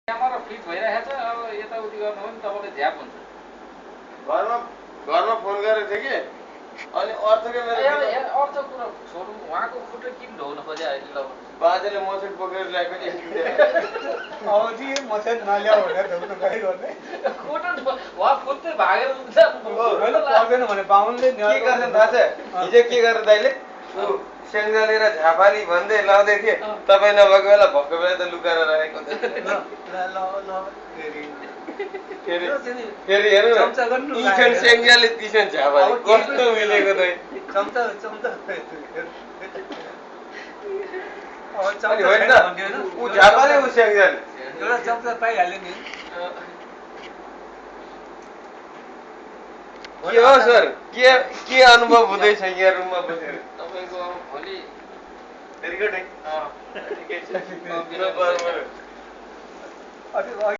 Camera fit भइरहेको छ। अब यताउति गर्नु पनि तपाईँले झ्याप हुन्छ। घरमा फोन गरेको थिएँ कि अनि अर्थकै मेरो अर्थ कुरा छोड्नु, उहाँको खुट्टा किन ढोग्न खोजे अहिले? ल बाजेले मछेट बोकेर ल्याएको नि औजी मछेट नल्याऊ भनेर ढोग्नु गए गर्ने खुट्टा उहाँ फुत्तै भागेर हुन्छ। मैले पर्दैन भने बाहुनले के गर्छन् थाहा छ? हिजो के गरेर दाइले स्याङ्जा लिएर झापाली भन्दै लाउँदै थिएँ, तपाईँ नभएको बेला भक्क बेला त लुकाएर राखेको फेरि हेर्नु इछन स्याङ्जाले तिछन झापाली कस्तो मिलेको त चम्चा अनि होइन त ऊ झापाले ऊ स्याङ्जाले एउटा चम्चा पाइहाल्यो नि। के हो सर, के अनुभव हुँदैछ यहाँ रुममा बसेर? तपाईँको भोलि रिकर्डिङ अनि